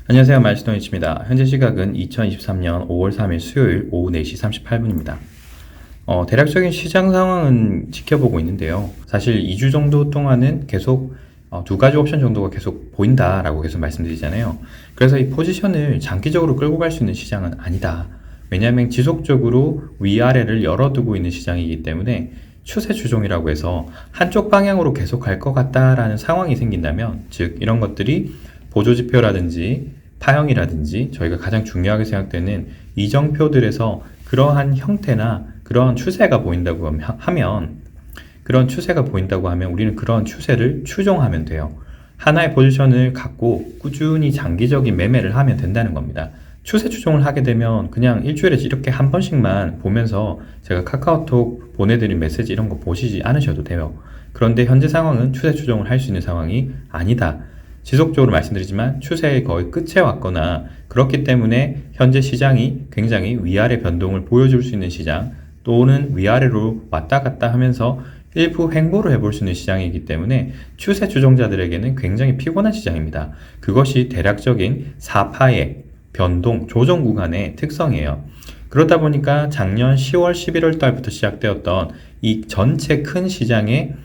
안녕하세요. 말씀동이치입니다. 현재 시각은 2023년 5월 3일 수요일 오후 4시 38분입니다. 대략적인 시장 상황은 지켜보고 있는데요. 사실 2주 정도 동안은 계속 두 가지 옵션 정도가 계속 보인다라고 계속 말씀드리잖아요. 그래서 이 포지션을 장기적으로 끌고 갈 수 있는 시장은 아니다. 왜냐하면 지속적으로 위아래를 열어두고 있는 시장이기 때문에 추세 추종이라고 해서 한쪽 방향으로 계속 갈 것 같다라는 상황이 생긴다면, 즉 이런 것들이 보조지표라든지 파형이라든지 저희가 가장 중요하게 생각되는 이정표들에서 그러한 형태나 그러한 추세가 보인다고 하면 우리는 그런 추세를 추종하면 돼요. 하나의 포지션을 갖고 꾸준히 장기적인 매매를 하면 된다는 겁니다. 추세 추종을 하게 되면 그냥 일주일에 이렇게 한 번씩만 보면서 제가 카카오톡 보내드린 메시지 이런 거 보시지 않으셔도 돼요. 그런데 현재 상황은 추세 추종을 할 수 있는 상황이 아니다. 지속적으로 말씀드리지만 추세의 거의 끝에 왔거나, 그렇기 때문에 현재 시장이 굉장히 위아래 변동을 보여줄 수 있는 시장, 또는 위아래로 왔다 갔다 하면서 일부 횡보를 해볼 수 있는 시장이기 때문에 추세 추종자들에게는 굉장히 피곤한 시장입니다. 그것이 대략적인 4파의 변동, 조정 구간의 특성이에요. 그러다 보니까 작년 10월, 11월 달부터 시작되었던 이 전체 큰 시장의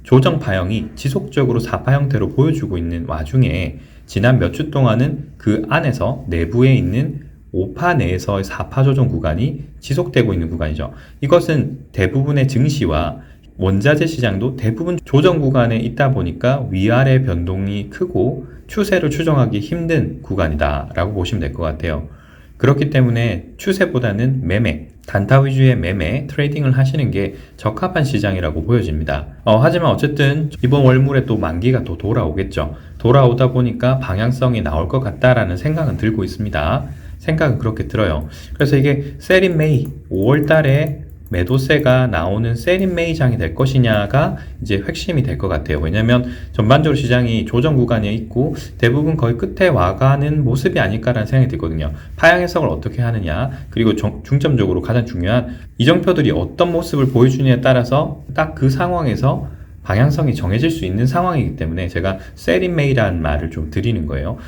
조정 파형이 지속적으로 4파 형태로 보여주고 있는 와중에 지난 몇 주 동안은 그 안에서 내부에 있는 5파 내에서의 4파 조정 구간이 지속되고 있는 구간이죠. 이것은 대부분의 증시와 원자재 시장도 대부분 조정 구간에 있다 보니까 위아래 변동이 크고 추세를 추정하기 힘든 구간이다 라고 보시면 될 것 같아요. 그렇기 때문에 추세보다는 매매, 단타 위주의 매매, 트레이딩을 하시는 게 적합한 시장이라고 보여집니다. 하지만 어쨌든 이번 월물에 또 만기가 또 돌아오겠죠. 돌아오다 보니까 방향성이 나올 것 같다라는 생각은 들고 있습니다. 생각은 그렇게 들어요. 그래서 이게 셀인 메이, 5월 달에 매도세가 나오는 셀인 메이장이 될 것이냐가 이제 핵심이 될 것 같아요. 왜냐하면 전반적으로 시장이 조정 구간에 있고 대부분 거의 끝에 와가는 모습이 아닐까라는 생각이 들거든요. 파양 해석을 어떻게 하느냐, 그리고 중점적으로 가장 중요한 이정표들이 어떤 모습을 보여주느냐에 따라서 딱 그 상황에서 방향성이 정해질 수 있는 상황이기 때문에 제가 셀인 메이라는 말을 좀 드리는 거예요.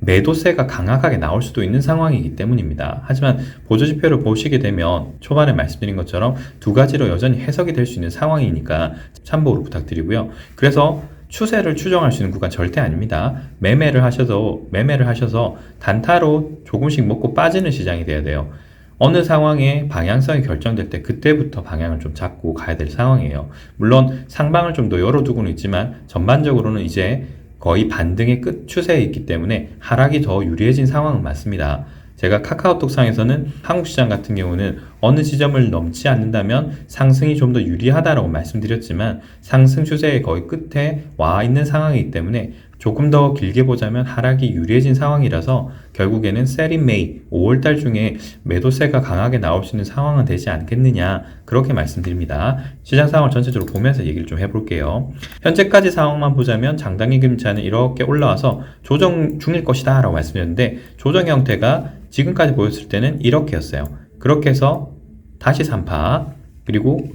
매도세가 강하게 나올 수도 있는 상황이기 때문입니다. 하지만 보조지표를 보시게 되면 초반에 말씀드린 것처럼 두 가지로 여전히 해석이 될 수 있는 상황이니까 참고로 부탁드리고요. 그래서 추세를 추정할 수 있는 구간 절대 아닙니다. 매매를 하셔서 단타로 조금씩 먹고 빠지는 시장이 돼야 돼요. 어느 상황에 방향성이 결정될 때 그때부터 방향을 좀 잡고 가야 될 상황이에요. 물론 상방을 좀 더 열어두고는 있지만 전반적으로는 이제 거의 반등의 끝 추세에 있기 때문에 하락이 더 유리해진 상황은 맞습니다. 제가 카카오톡 상에서는 한국 시장 같은 경우는 어느 지점을 넘지 않는다면 상승이 좀 더 유리하다라고 말씀드렸지만 상승 추세의 거의 끝에 와 있는 상황이기 때문에 조금 더 길게 보자면 하락이 유리해진 상황이라서 결국에는 셀인 메이 5월달 중에 매도세가 강하게 나올 수 있는 상황은 되지 않겠느냐, 그렇게 말씀드립니다. 시장 상황을 전체적으로 보면서 얘기를 좀 해볼게요. 현재까지 상황만 보자면 장단기 금리차는 이렇게 올라와서 조정 중일 것이다 라고 말씀드렸는데, 조정 형태가 지금까지 보였을 때는 이렇게였어요. 그렇게 해서 다시 3파, 그리고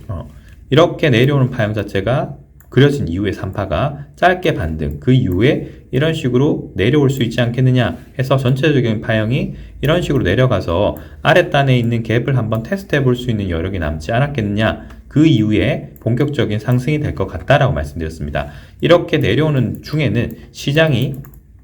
이렇게 내려오는 파형 자체가 그려진 이후에 3파가 짧게 반등, 그 이후에 이런 식으로 내려올 수 있지 않겠느냐 해서 전체적인 파형이 이런 식으로 내려가서 아랫단에 있는 갭을 한번 테스트해 볼 수 있는 여력이 남지 않았겠느냐, 그 이후에 본격적인 상승이 될 것 같다라고 말씀드렸습니다. 이렇게 내려오는 중에는 시장이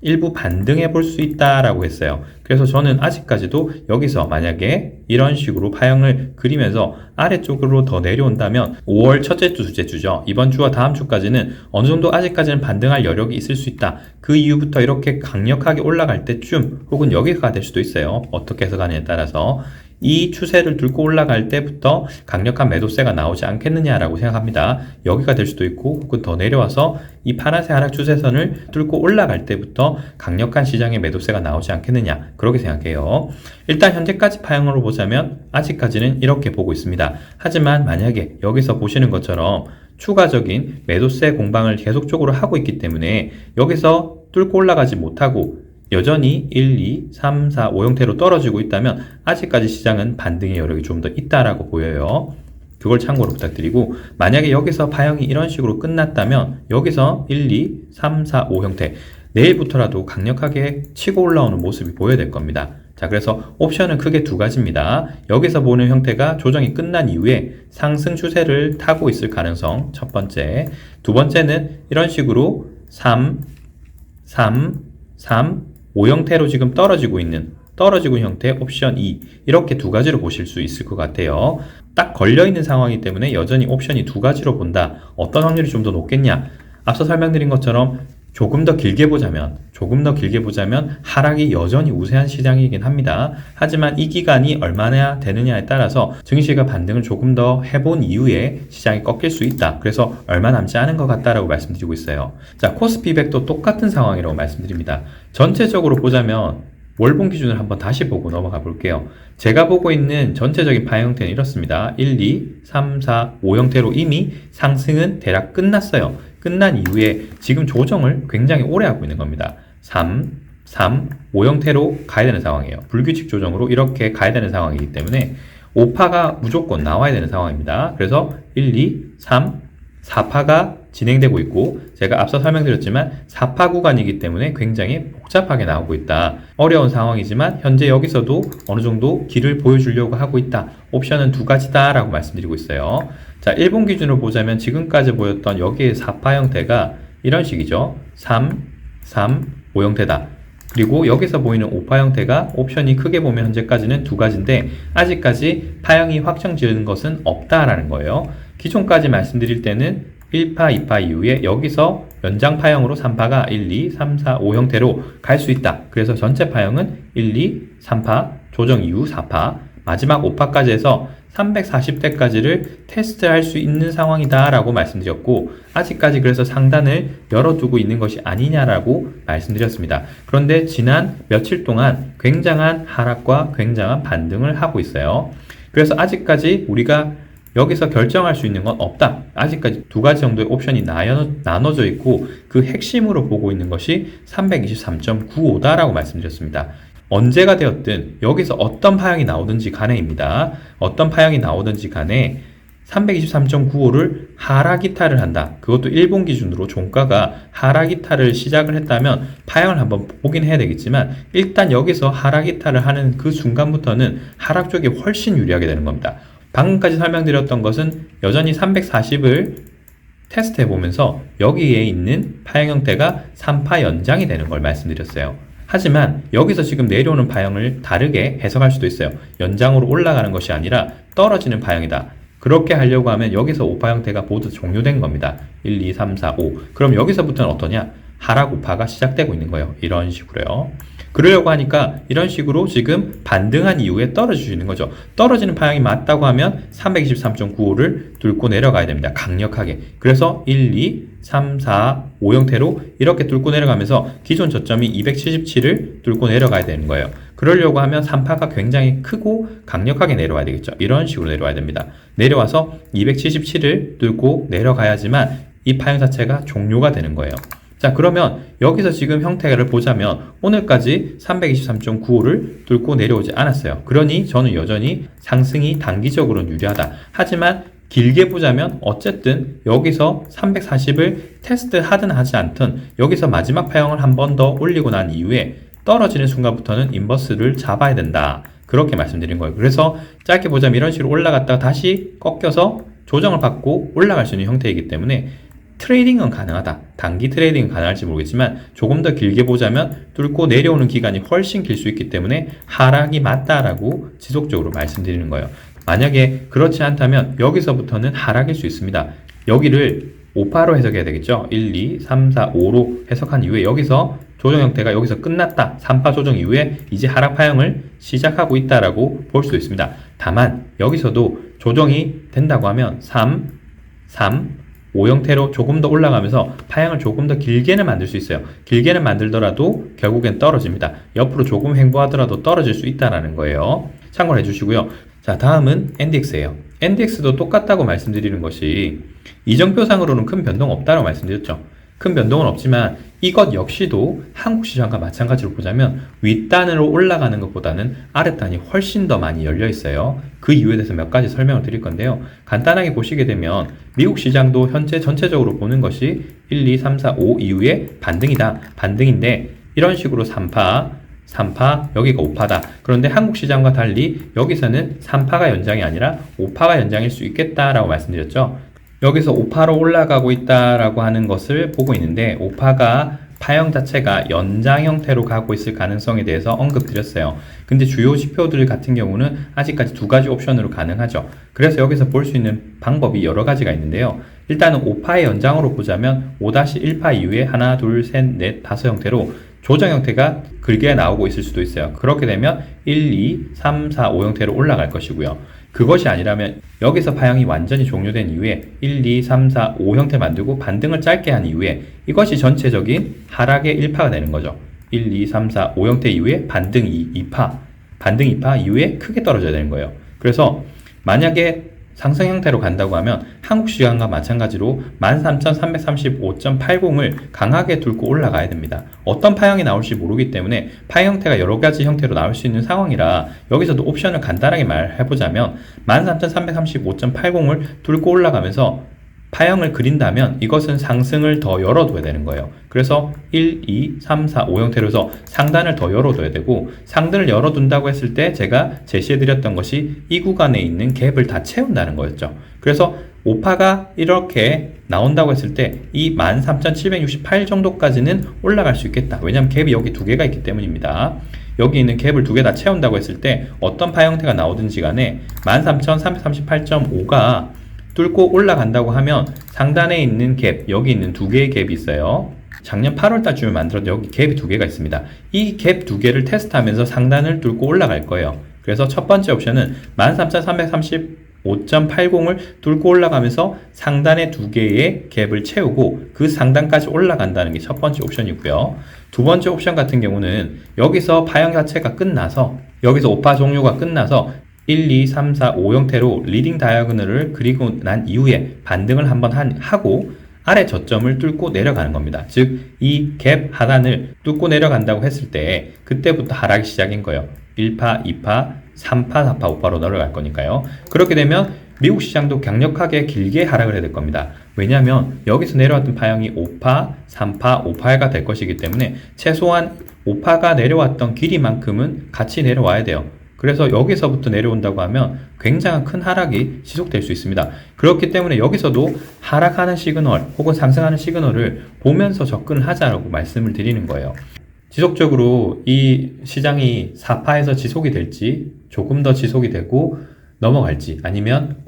일부 반등해 볼 수 있다라고 했어요. 그래서 저는 아직까지도 여기서 만약에 이런 식으로 파형을 그리면서 아래쪽으로 더 내려온다면 5월 첫째 주, 둘째 주죠. 이번 주와 다음 주까지는 어느 정도 아직까지는 반등할 여력이 있을 수 있다. 그 이후부터 이렇게 강력하게 올라갈 때쯤 혹은 여기가 될 수도 있어요. 어떻게 해석하느냐에 따라서 이 추세를 뚫고 올라갈 때부터 강력한 매도세가 나오지 않겠느냐라고 생각합니다. 여기가 될 수도 있고 혹은 더 내려와서 이 파란색 하락 추세선을 뚫고 올라갈 때부터 강력한 시장의 매도세가 나오지 않겠느냐, 그렇게 생각해요. 일단 현재까지 파형으로 보자면 아직까지는 이렇게 보고 있습니다. 하지만 만약에 여기서 보시는 것처럼 추가적인 매도세 공방을 계속적으로 하고 있기 때문에 여기서 뚫고 올라가지 못하고 여전히 1, 2, 3, 4, 5 형태로 떨어지고 있다면 아직까지 시장은 반등의 여력이 좀 더 있다라고 보여요. 그걸 참고로 부탁드리고, 만약에 여기서 파형이 이런 식으로 끝났다면 여기서 1, 2, 3, 4, 5 형태, 내일부터라도 강력하게 치고 올라오는 모습이 보여야 될 겁니다. 자, 그래서 옵션은 크게 두 가지입니다. 여기서 보는 형태가 조정이 끝난 이후에 상승 추세를 타고 있을 가능성, 첫 번째. 두 번째는 이런 식으로 3, 5 형태로 지금 떨어지고 있는 형태 옵션 2, 이렇게 두 가지로 보실 수 있을 것 같아요. 딱 걸려있는 상황이기 때문에 여전히 옵션이 두 가지로 본다. 어떤 확률이 좀 더 높겠냐? 앞서 설명드린 것처럼 조금 더 길게 보자면 하락이 여전히 우세한 시장이긴 합니다. 하지만 이 기간이 얼마나 되느냐에 따라서 증시가 반등을 조금 더 해본 이후에 시장이 꺾일 수 있다. 그래서 얼마 남지 않은 것 같다라고 말씀드리고 있어요. 자, 코스피 100도 똑같은 상황이라고 말씀드립니다. 전체적으로 보자면 월봉 기준을 한번 다시 보고 넘어가 볼게요. 제가 보고 있는 전체적인 파형 형태는 이렇습니다. 1, 2, 3, 4, 5 형태로 이미 상승은 대략 끝났어요. 끝난 이후에 지금 조정을 굉장히 오래 하고 있는 겁니다. 3, 5 형태로 가야 되는 상황이에요. 불규칙 조정으로 이렇게 가야 되는 상황이기 때문에 5파가 무조건 나와야 되는 상황입니다. 그래서 1, 2, 3, 4파가 진행되고 있고, 제가 앞서 설명드렸지만 4파 구간이기 때문에 굉장히 복잡하게 나오고 있다. 어려운 상황이지만 현재 여기서도 어느 정도 길을 보여주려고 하고 있다. 옵션은 두 가지다 라고 말씀드리고 있어요. 자, 일본 기준으로 보자면 지금까지 보였던 여기의 4파 형태가 이런 식이죠. 3, 5 형태다. 그리고 여기서 보이는 5파 형태가 옵션이 크게 보면 현재까지는 두 가지인데 아직까지 파형이 확정 지은 것은 없다라는 거예요. 기존까지 말씀드릴 때는 1파, 2파 이후에 여기서 연장 파형으로 3파가 1, 2, 3, 4, 5 형태로 갈 수 있다. 그래서 전체 파형은 1, 2, 3파, 조정 이후 4파, 마지막 5파까지 해서 340대까지를 테스트할 수 있는 상황이다 라고 말씀드렸고, 아직까지 그래서 상단을 열어두고 있는 것이 아니냐라고 말씀드렸습니다. 그런데 지난 며칠 동안 굉장한 하락과 굉장한 반등을 하고 있어요. 그래서 아직까지 우리가 여기서 결정할 수 있는 건 없다. 아직까지 두 가지 정도의 옵션이 나눠져 있고 그 핵심으로 보고 있는 것이 323.95다라고 말씀드렸습니다. 언제가 되었든 여기서 어떤 파형이 나오든지 간에입니다. 어떤 파형이 나오든지 간에 323.95를 하락 이탈을 한다. 그것도 일본 기준으로 종가가 하락 이탈을 시작을 했다면 파형을 한번 보긴 해야 되겠지만 일단 여기서 하락 이탈을 하는 그 순간부터는 하락 쪽이 훨씬 유리하게 되는 겁니다. 방금까지 설명드렸던 것은 여전히 340을 테스트해 보면서 여기에 있는 파형 형태가 3파 연장이 되는 걸 말씀드렸어요. 하지만 여기서 지금 내려오는 파형을 다르게 해석할 수도 있어요. 연장으로 올라가는 것이 아니라 떨어지는 파형이다. 그렇게 하려고 하면 여기서 5파 형태가 모두 종료된 겁니다. 1, 2, 3, 4, 5. 그럼 여기서부터는 어떠냐? 하락 5파가 시작되고 있는 거예요. 이런 식으로요. 그러려고 하니까 이런 식으로 지금 반등한 이후에 떨어질 수 있는 거죠. 떨어지는 파형이 맞다고 하면 323.95를 뚫고 내려가야 됩니다. 강력하게. 그래서 1, 2, 3, 4, 5 형태로 이렇게 뚫고 내려가면서 기존 저점이 277을 뚫고 내려가야 되는 거예요. 그러려고 하면 3파가 굉장히 크고 강력하게 내려와야 되겠죠. 이런 식으로 내려와야 됩니다. 내려와서 277을 뚫고 내려가야지만 이 파형 자체가 종료가 되는 거예요. 자, 그러면 여기서 지금 형태를 보자면 오늘까지 323.95를 뚫고 내려오지 않았어요. 그러니 저는 여전히 상승이 단기적으로는 유리하다. 하지만 길게 보자면 어쨌든 여기서 340을 테스트하든 하지 않든 여기서 마지막 파형을 한 번 더 올리고 난 이후에 떨어지는 순간부터는 인버스를 잡아야 된다. 그렇게 말씀드린 거예요. 그래서 짧게 보자면 이런 식으로 올라갔다가 다시 꺾여서 조정을 받고 올라갈 수 있는 형태이기 때문에 트레이딩은 가능하다. 단기 트레이딩은 가능할지 모르겠지만 조금 더 길게 보자면 뚫고 내려오는 기간이 훨씬 길 수 있기 때문에 하락이 맞다라고 지속적으로 말씀드리는 거예요. 만약에 그렇지 않다면 여기서부터는 하락일 수 있습니다. 여기를 5파로 해석해야 되겠죠. 1, 2, 3, 4, 5로 해석한 이후에 여기서 조정 형태가 여기서 끝났다. 3파 조정 이후에 이제 하락 파형을 시작하고 있다라고 볼 수도 있습니다. 다만 여기서도 조정이 된다고 하면 3, 5 형태로 조금 더 올라가면서 파형을 조금 더 길게는 만들 수 있어요. 길게는 만들더라도 결국엔 떨어집니다. 옆으로 조금 횡보하더라도 떨어질 수 있다는 거예요. 참고를 해주시고요. 자, 다음은 NDX예요. NDX도 똑같다고 말씀드리는 것이 이정표상으로는 큰 변동 없다고 말씀드렸죠. 큰 변동은 없지만 이것 역시도 한국 시장과 마찬가지로 보자면 윗단으로 올라가는 것보다는 아랫단이 훨씬 더 많이 열려 있어요. 그 이유에 대해서 몇 가지 설명을 드릴 건데요. 간단하게 보시게 되면 미국 시장도 현재 전체적으로 보는 것이 1, 2, 3, 4, 5 이후에 반등이다. 반등인데 이런 식으로 3파, 여기가 5파다. 그런데 한국 시장과 달리 여기서는 3파가 연장이 아니라 5파가 연장일 수 있겠다라고 말씀드렸죠. 여기서 5파로 올라가고 있다라고 하는 것을 보고 있는데 5파가 파형 자체가 연장 형태로 가고 있을 가능성에 대해서 언급드렸어요. 근데 주요 지표들 같은 경우는 아직까지 두 가지 옵션으로 가능하죠. 그래서 여기서 볼 수 있는 방법이 여러 가지가 있는데요. 일단은 5파의 연장으로 보자면 5-1파 이후에 하나, 둘, 셋, 넷, 다섯 형태로 조정 형태가 길게 나오고 있을 수도 있어요. 그렇게 되면 1, 2, 3, 4, 5 형태로 올라갈 것이고요. 그것이 아니라면 여기서 파형이 완전히 종료된 이후에 1, 2, 3, 4, 5 형태 만들고 반등을 짧게 한 이후에 이것이 전체적인 하락의 1파가 되는 거죠. 1, 2, 3, 4, 5 형태 이후에 반등 2파, 반등 2파 이후에 크게 떨어져야 되는 거예요. 그래서 만약에 상승 형태로 간다고 하면 한국 시장과 마찬가지로 13,335.80을 강하게 뚫고 올라가야 됩니다. 어떤 파형이 나올지 모르기 때문에 파형 형태가 여러 가지 형태로 나올 수 있는 상황이라 여기서도 옵션을 간단하게 말해보자면 13,335.80을 뚫고 올라가면서 파형을 그린다면 이것은 상승을 더 열어둬야 되는 거예요. 그래서 1, 2, 3, 4, 5 형태로 해서 상단을 더 열어둬야 되고 상단을 열어둔다고 했을 때 제가 제시해드렸던 것이 이 구간에 있는 갭을 다 채운다는 거였죠. 그래서 5파가 이렇게 나온다고 했을 때 이 13,768 정도까지는 올라갈 수 있겠다. 왜냐하면 갭이 여기 두 개가 있기 때문입니다. 여기 있는 갭을 두 개 다 채운다고 했을 때 어떤 파 형태가 나오든지 간에 13,338.5가 뚫고 올라간다고 하면 상단에 있는 갭, 여기 있는 두 개의 갭이 있어요. 작년 8월달쯤에 만들었는데 여기 갭이 두 개가 있습니다. 이 갭 두 개를 테스트하면서 상단을 뚫고 올라갈 거예요. 그래서 첫 번째 옵션은 13,335.80을 뚫고 올라가면서 상단의 두 개의 갭을 채우고 그 상단까지 올라간다는 게 첫 번째 옵션이고요. 두 번째 옵션 같은 경우는 여기서 파형 자체가 끝나서 여기서 5파 종료가 끝나서 1, 2, 3, 4, 5 형태로 리딩 다이어그널을 그리고 난 이후에 반등을 한번 하고 아래 저점을 뚫고 내려가는 겁니다. 즉, 이 갭 하단을 뚫고 내려간다고 했을 때 그때부터 하락이 시작인 거예요. 1파, 2파, 3파, 4파, 5파로 내려갈 거니까요. 그렇게 되면 미국 시장도 강력하게 길게 하락을 해야 될 겁니다. 왜냐하면 여기서 내려왔던 파형이 5파, 3파, 5파가 될 것이기 때문에 최소한 5파가 내려왔던 길이만큼은 같이 내려와야 돼요. 그래서 여기서부터 내려온다고 하면 굉장한 큰 하락이 지속될 수 있습니다. 그렇기 때문에 여기서도 하락하는 시그널 혹은 상승하는 시그널을 보면서 접근을 하자라고 말씀을 드리는 거예요. 지속적으로 이 시장이 4파에서 지속이 될지 조금 더 지속이 되고 넘어갈지 아니면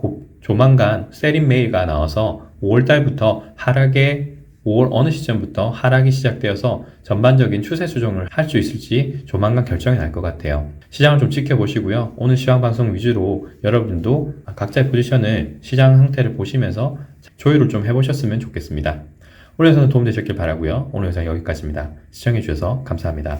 조만간 셀인 메일가 나와서 5월달부터 하락의 5월 어느 시점부터 하락이 시작되어서 전반적인 추세 수정을 할 수 있을지 조만간 결정이 날 것 같아요. 시장을 좀 지켜보시고요. 오늘 시황 방송 위주로 여러분도 각자의 포지션을 시장 상태를 보시면서 조율을 좀 해보셨으면 좋겠습니다. 오늘 영상은 도움되셨길 바라고요. 오늘 영상 여기까지입니다. 시청해주셔서 감사합니다.